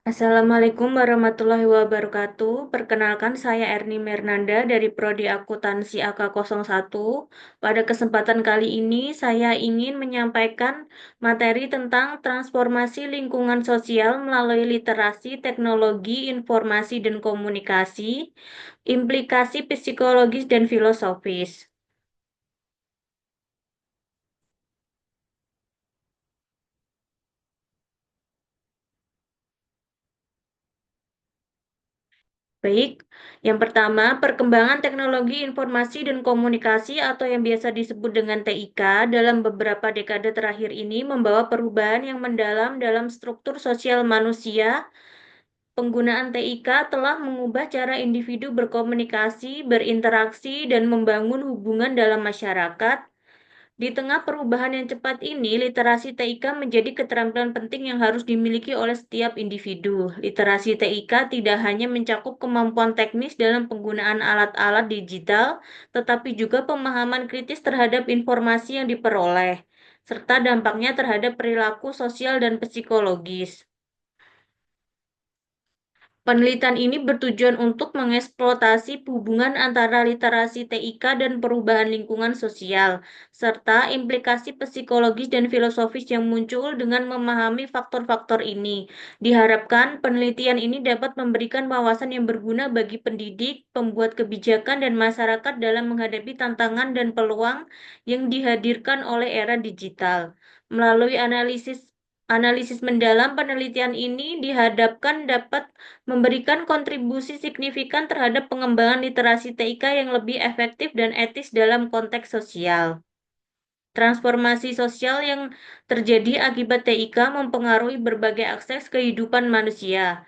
Assalamualaikum warahmatullahi wabarakatuh. Perkenalkan saya Erni Mernanda dari Prodi Akuntansi AK01. Pada kesempatan kali ini saya ingin menyampaikan materi tentang transformasi lingkungan sosial melalui literasi teknologi informasi dan komunikasi, implikasi psikologis dan filosofis. Baik, yang pertama, perkembangan teknologi informasi dan komunikasi atau yang biasa disebut dengan TIK dalam beberapa dekade terakhir ini membawa perubahan yang mendalam dalam struktur sosial manusia. Penggunaan TIK telah mengubah cara individu berkomunikasi, berinteraksi, dan membangun hubungan dalam masyarakat. Di tengah perubahan yang cepat ini, literasi TIK menjadi keterampilan penting yang harus dimiliki oleh setiap individu. Literasi TIK tidak hanya mencakup kemampuan teknis dalam penggunaan alat-alat digital, tetapi juga pemahaman kritis terhadap informasi yang diperoleh, serta dampaknya terhadap perilaku sosial dan psikologis. Penelitian ini bertujuan untuk mengeksploitasi hubungan antara literasi TIK dan perubahan lingkungan sosial, serta implikasi psikologis dan filosofis yang muncul dengan memahami faktor-faktor ini. Diharapkan penelitian ini dapat memberikan wawasan yang berguna bagi pendidik, pembuat kebijakan, dan masyarakat dalam menghadapi tantangan dan peluang yang dihadirkan oleh era digital. Melalui analisis mendalam, penelitian ini dihadapkan dapat memberikan kontribusi signifikan terhadap pengembangan literasi TIK yang lebih efektif dan etis dalam konteks sosial. Transformasi sosial yang terjadi akibat TIK mempengaruhi berbagai aspek kehidupan manusia,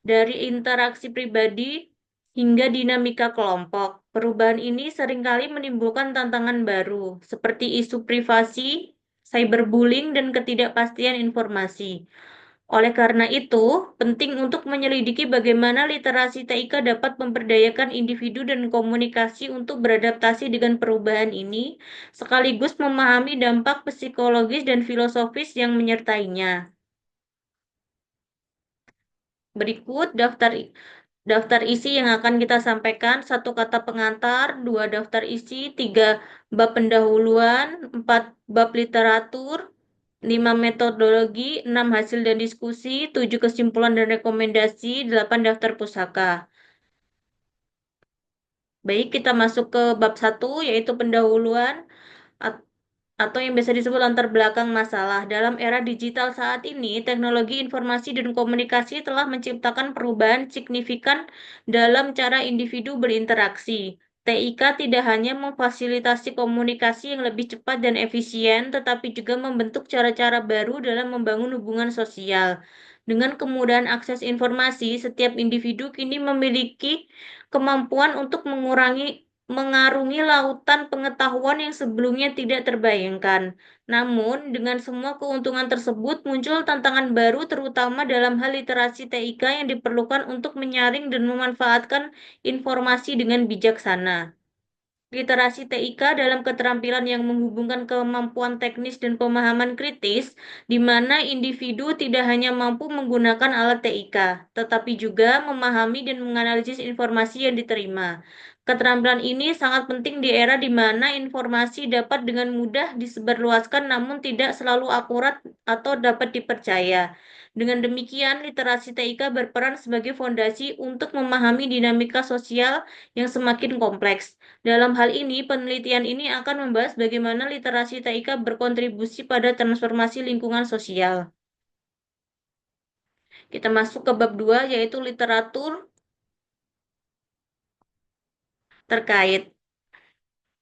dari interaksi pribadi hingga dinamika kelompok. Perubahan ini seringkali menimbulkan tantangan baru, seperti isu privasi, cyberbullying, dan ketidakpastian informasi. Oleh karena itu, penting untuk menyelidiki bagaimana literasi TIK dapat memberdayakan individu dan komunikasi untuk beradaptasi dengan perubahan ini, sekaligus memahami dampak psikologis dan filosofis yang menyertainya. Berikut daftar isi yang akan kita sampaikan: satu kata pengantar, dua daftar isi, tiga bab pendahuluan, empat bab literatur, lima metodologi, enam hasil dan diskusi, tujuh kesimpulan dan rekomendasi, delapan daftar pusaka. Baik, kita masuk ke bab satu, yaitu pendahuluan atau yang biasa disebut latar belakang masalah. Dalam era digital saat ini, teknologi informasi dan komunikasi telah menciptakan perubahan signifikan dalam cara individu berinteraksi. TIK tidak hanya memfasilitasi komunikasi yang lebih cepat dan efisien, tetapi juga membentuk cara-cara baru dalam membangun hubungan sosial. Dengan kemudahan akses informasi, setiap individu kini memiliki kemampuan untuk mengarungi lautan pengetahuan yang sebelumnya tidak terbayangkan. Namun, dengan semua keuntungan tersebut, muncul tantangan baru terutama dalam hal literasi TIK yang diperlukan untuk menyaring dan memanfaatkan informasi dengan bijaksana. Literasi TIK dalam keterampilan yang menghubungkan kemampuan teknis dan pemahaman kritis, di mana individu tidak hanya mampu menggunakan alat TIK, tetapi juga memahami dan menganalisis informasi yang diterima. Keterampilan ini sangat penting di era di mana informasi dapat dengan mudah disebarluaskan namun tidak selalu akurat atau dapat dipercaya. Dengan demikian, literasi TIK berperan sebagai fondasi untuk memahami dinamika sosial yang semakin kompleks. Dalam hal ini, penelitian ini akan membahas bagaimana literasi TIK berkontribusi pada transformasi lingkungan sosial. Kita masuk ke bab 2, yaitu literatur terkait.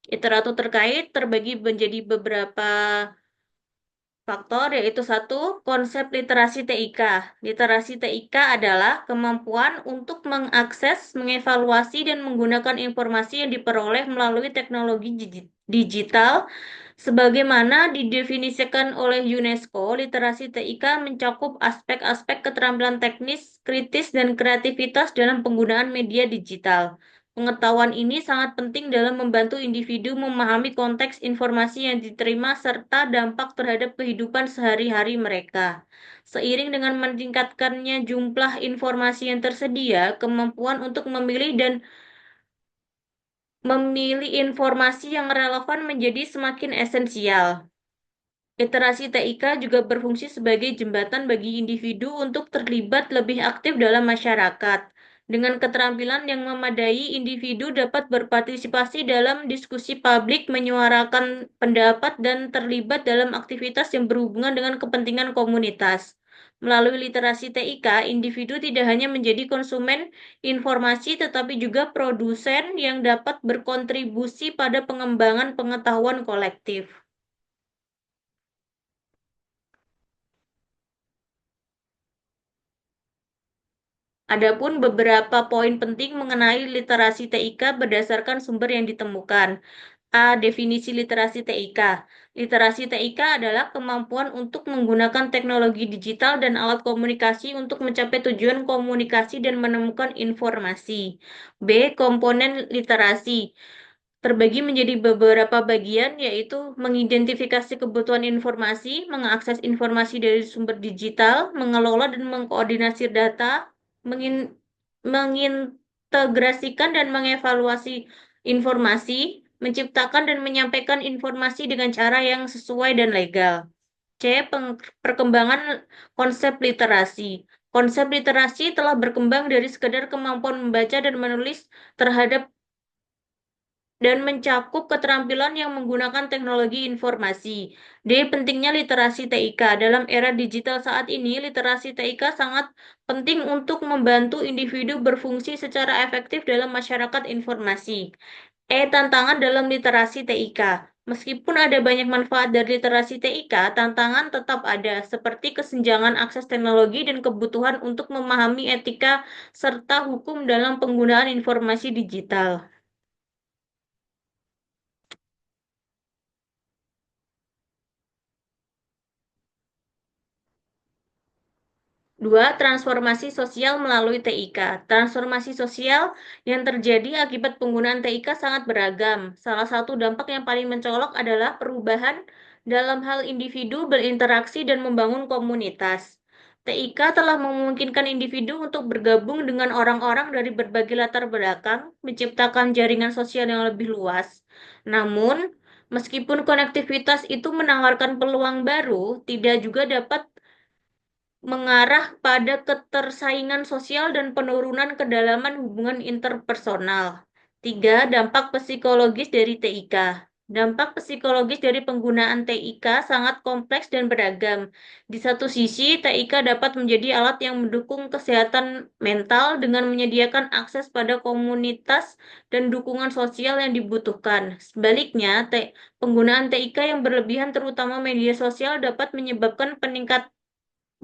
Literatur terkait terbagi menjadi beberapa faktor, yaitu satu, konsep literasi TIK. Literasi TIK adalah kemampuan untuk mengakses, mengevaluasi, dan menggunakan informasi yang diperoleh melalui teknologi digital. Sebagaimana didefinisikan oleh UNESCO, literasi TIK mencakup aspek-aspek keterampilan teknis, kritis, dan kreativitas dalam penggunaan media digital. Pengetahuan ini sangat penting dalam membantu individu memahami konteks informasi yang diterima serta dampak terhadap kehidupan sehari-hari mereka. Seiring dengan meningkatkannya jumlah informasi yang tersedia, kemampuan untuk memilih dan memilih informasi yang relevan menjadi semakin esensial. Literasi TIK juga berfungsi sebagai jembatan bagi individu untuk terlibat lebih aktif dalam masyarakat. Dengan keterampilan yang memadai, individu dapat berpartisipasi dalam diskusi publik, menyuarakan pendapat, dan terlibat dalam aktivitas yang berhubungan dengan kepentingan komunitas. Melalui literasi TIK, individu tidak hanya menjadi konsumen informasi, tetapi juga produsen yang dapat berkontribusi pada pengembangan pengetahuan kolektif. Adapun beberapa poin penting mengenai literasi TIK berdasarkan sumber yang ditemukan. A. Definisi literasi TIK. Literasi TIK adalah kemampuan untuk menggunakan teknologi digital dan alat komunikasi untuk mencapai tujuan komunikasi dan menemukan informasi. B. Komponen literasi. Terbagi menjadi beberapa bagian, yaitu mengidentifikasi kebutuhan informasi, mengakses informasi dari sumber digital, mengelola dan mengkoordinasi data, mengintegrasikan dan mengevaluasi informasi, menciptakan dan menyampaikan informasi dengan cara yang sesuai dan legal. C. Perkembangan konsep literasi. Konsep literasi telah berkembang dari sekedar kemampuan membaca dan menulis terhadap dan mencakup keterampilan yang menggunakan teknologi informasi. D. Pentingnya literasi TIK. Dalam era digital saat ini, literasi TIK sangat penting untuk membantu individu berfungsi secara efektif dalam masyarakat informasi. E. Tantangan dalam literasi TIK. Meskipun ada banyak manfaat dari literasi TIK, tantangan tetap ada, seperti kesenjangan akses teknologi dan kebutuhan untuk memahami etika serta hukum dalam penggunaan informasi digital. Dua, transformasi sosial melalui TIK. Transformasi sosial yang terjadi akibat penggunaan TIK sangat beragam. Salah satu dampak yang paling mencolok adalah perubahan dalam hal individu berinteraksi dan membangun komunitas. TIK telah memungkinkan individu untuk bergabung dengan orang-orang dari berbagai latar belakang, menciptakan jaringan sosial yang lebih luas. Namun, meskipun konektivitas itu menawarkan peluang baru, tidak juga dapat mengarah pada ketersaingan sosial dan penurunan kedalaman hubungan interpersonal. Tiga, dampak psikologis dari TIK. Dampak psikologis dari penggunaan TIK sangat kompleks dan beragam. Di satu sisi, TIK dapat menjadi alat yang mendukung kesehatan mental dengan menyediakan akses pada komunitas dan dukungan sosial yang dibutuhkan. Sebaliknya, penggunaan TIK yang berlebihan terutama media sosial dapat menyebabkan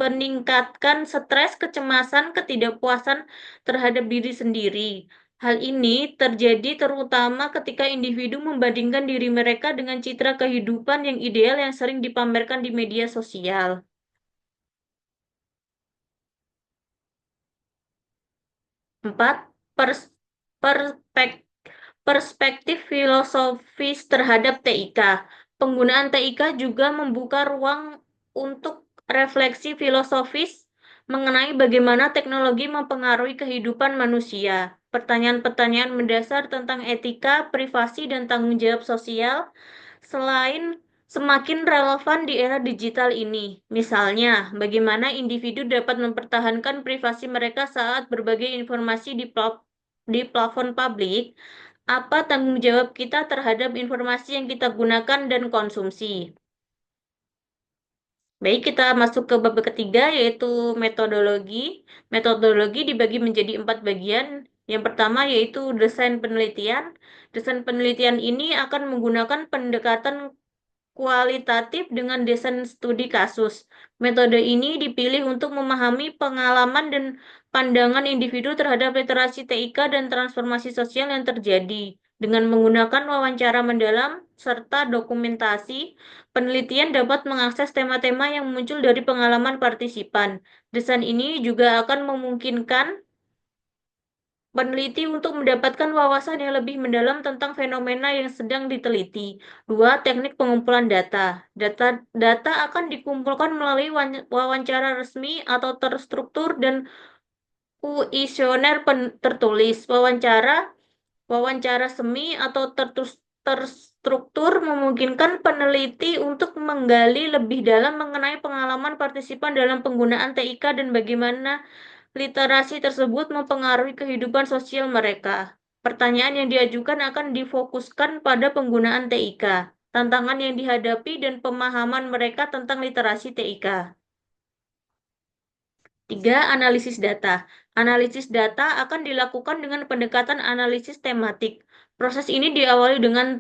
meningkatkan stres, kecemasan, ketidakpuasan terhadap diri sendiri. Hal ini terjadi terutama ketika individu membandingkan diri mereka dengan citra kehidupan yang ideal yang sering dipamerkan di media sosial. 4. Pers- perspek- Perspektif filosofis terhadap TIK. Penggunaan TIK juga membuka ruang untuk refleksi filosofis mengenai bagaimana teknologi mempengaruhi kehidupan manusia. Pertanyaan-pertanyaan mendasar tentang etika, privasi, dan tanggung jawab sosial selain semakin relevan di era digital ini. Misalnya, bagaimana individu dapat mempertahankan privasi mereka saat berbagai informasi di plafon publik, apa tanggung jawab kita terhadap informasi yang kita gunakan dan konsumsi. Baik, kita masuk ke bab ketiga, yaitu metodologi. Metodologi dibagi menjadi 4 bagian. Yang pertama yaitu desain penelitian. Desain penelitian ini akan menggunakan pendekatan kualitatif dengan desain studi kasus. Metode ini dipilih untuk memahami pengalaman dan pandangan individu terhadap literasi TIK dan transformasi sosial yang terjadi. Dengan menggunakan wawancara mendalam serta dokumentasi, penelitian dapat mengakses tema-tema yang muncul dari pengalaman partisipan. Desain ini juga akan memungkinkan peneliti untuk mendapatkan wawasan yang lebih mendalam tentang fenomena yang sedang diteliti. Dua, teknik pengumpulan data. Data akan dikumpulkan melalui wawancara resmi atau terstruktur dan kuesioner tertulis. Wawancara semi atau terstruktur memungkinkan peneliti untuk menggali lebih dalam mengenai pengalaman partisipan dalam penggunaan TIK dan bagaimana literasi tersebut mempengaruhi kehidupan sosial mereka. Pertanyaan yang diajukan akan difokuskan pada penggunaan TIK, tantangan yang dihadapi, dan pemahaman mereka tentang literasi TIK. Tiga, analisis data. Analisis data akan dilakukan dengan pendekatan analisis tematik. Proses ini diawali dengan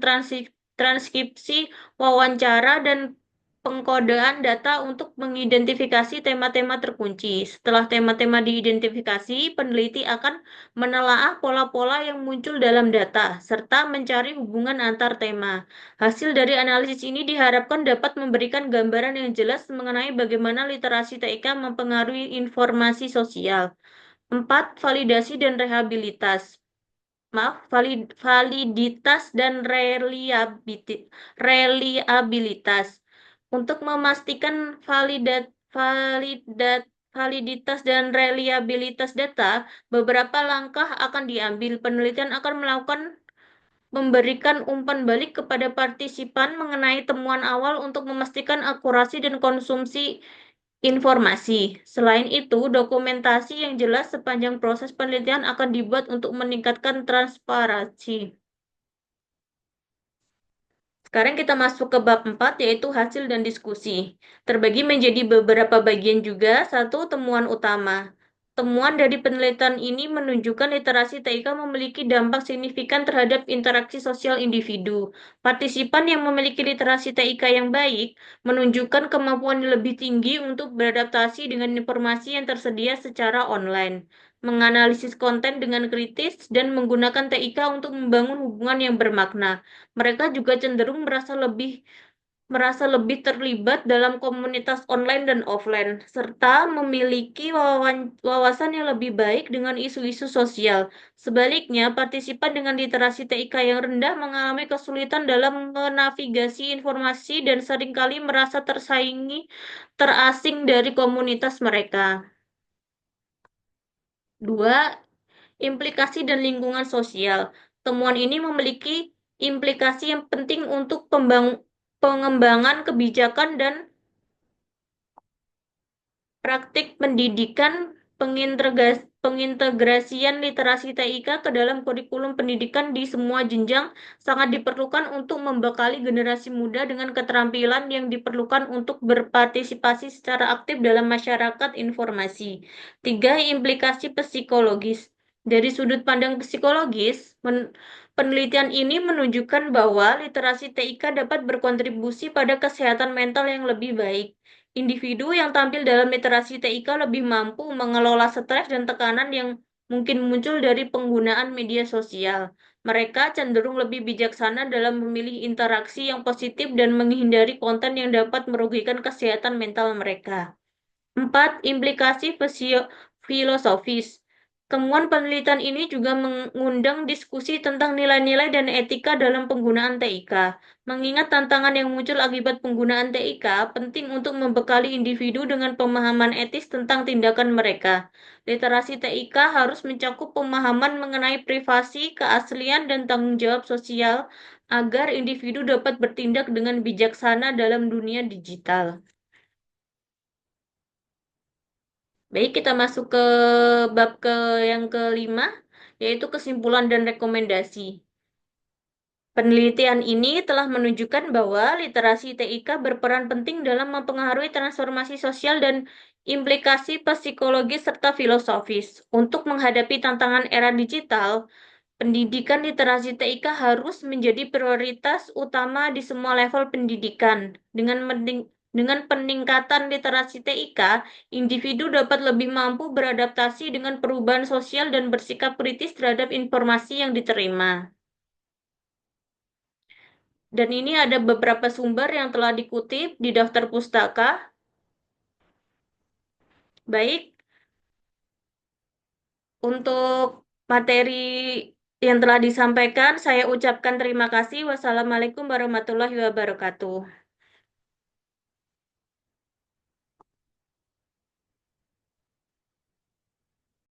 transkripsi wawancara dan pengkodean data untuk mengidentifikasi tema-tema terkunci. Setelah tema-tema diidentifikasi, peneliti akan menelaah pola-pola yang muncul dalam data, serta mencari hubungan antar tema. Hasil dari analisis ini diharapkan dapat memberikan gambaran yang jelas mengenai bagaimana literasi TIK mempengaruhi informasi sosial. 4. Validasi dan validitas dan reliabilitas. Untuk memastikan validitas dan reliabilitas data, beberapa langkah akan diambil. Penelitian akan memberikan umpan balik kepada partisipan mengenai temuan awal untuk memastikan akurasi dan konsumsi informasi. Selain itu, dokumentasi yang jelas sepanjang proses penelitian akan dibuat untuk meningkatkan transparansi. Sekarang kita masuk ke bab 4, yaitu hasil dan diskusi. Terbagi menjadi beberapa bagian juga. Satu, temuan utama. Temuan dari penelitian ini menunjukkan literasi TIK memiliki dampak signifikan terhadap interaksi sosial individu. Partisipan yang memiliki literasi TIK yang baik menunjukkan kemampuan yang lebih tinggi untuk beradaptasi dengan informasi yang tersedia secara online, menganalisis konten dengan kritis, dan menggunakan TIK untuk membangun hubungan yang bermakna. Mereka juga cenderung merasa lebih terlibat dalam komunitas online dan offline, serta memiliki wawasan yang lebih baik dengan isu-isu sosial. Sebaliknya, partisipan dengan literasi TIK yang rendah mengalami kesulitan dalam menavigasi informasi dan seringkali merasa terasing dari komunitas mereka. Dua, implikasi dan lingkungan sosial. Temuan ini memiliki implikasi yang penting untuk pengembangan kebijakan dan praktik pendidikan. Pengintegrasian literasi TIK ke dalam kurikulum pendidikan di semua jenjang sangat diperlukan untuk membekali generasi muda dengan keterampilan yang diperlukan untuk berpartisipasi secara aktif dalam masyarakat informasi. Tiga, implikasi psikologis. Dari sudut pandang psikologis, penelitian ini menunjukkan bahwa literasi TIK dapat berkontribusi pada kesehatan mental yang lebih baik. Individu yang tampil dalam literasi TIK lebih mampu mengelola stres dan tekanan yang mungkin muncul dari penggunaan media sosial. Mereka cenderung lebih bijaksana dalam memilih interaksi yang positif dan menghindari konten yang dapat merugikan kesehatan mental mereka. 4. Implikasi filosofis. Temuan penelitian ini juga mengundang diskusi tentang nilai-nilai dan etika dalam penggunaan TIK. Mengingat tantangan yang muncul akibat penggunaan TIK, penting untuk membekali individu dengan pemahaman etis tentang tindakan mereka. Literasi TIK harus mencakup pemahaman mengenai privasi, keaslian, dan tanggung jawab sosial agar individu dapat bertindak dengan bijaksana dalam dunia digital. Baik, kita masuk ke bab yang kelima, yaitu kesimpulan dan rekomendasi. Penelitian ini telah menunjukkan bahwa literasi TIK berperan penting dalam mempengaruhi transformasi sosial dan implikasi psikologis serta filosofis. Untuk menghadapi tantangan era digital, pendidikan literasi TIK harus menjadi prioritas utama di semua level pendidikan. Dengan peningkatan literasi TIK, individu dapat lebih mampu beradaptasi dengan perubahan sosial dan bersikap kritis terhadap informasi yang diterima. Dan ini ada beberapa sumber yang telah dikutip di daftar pustaka. Baik, untuk materi yang telah disampaikan. Saya ucapkan terima kasih. Wassalamualaikum warahmatullahi wabarakatuh.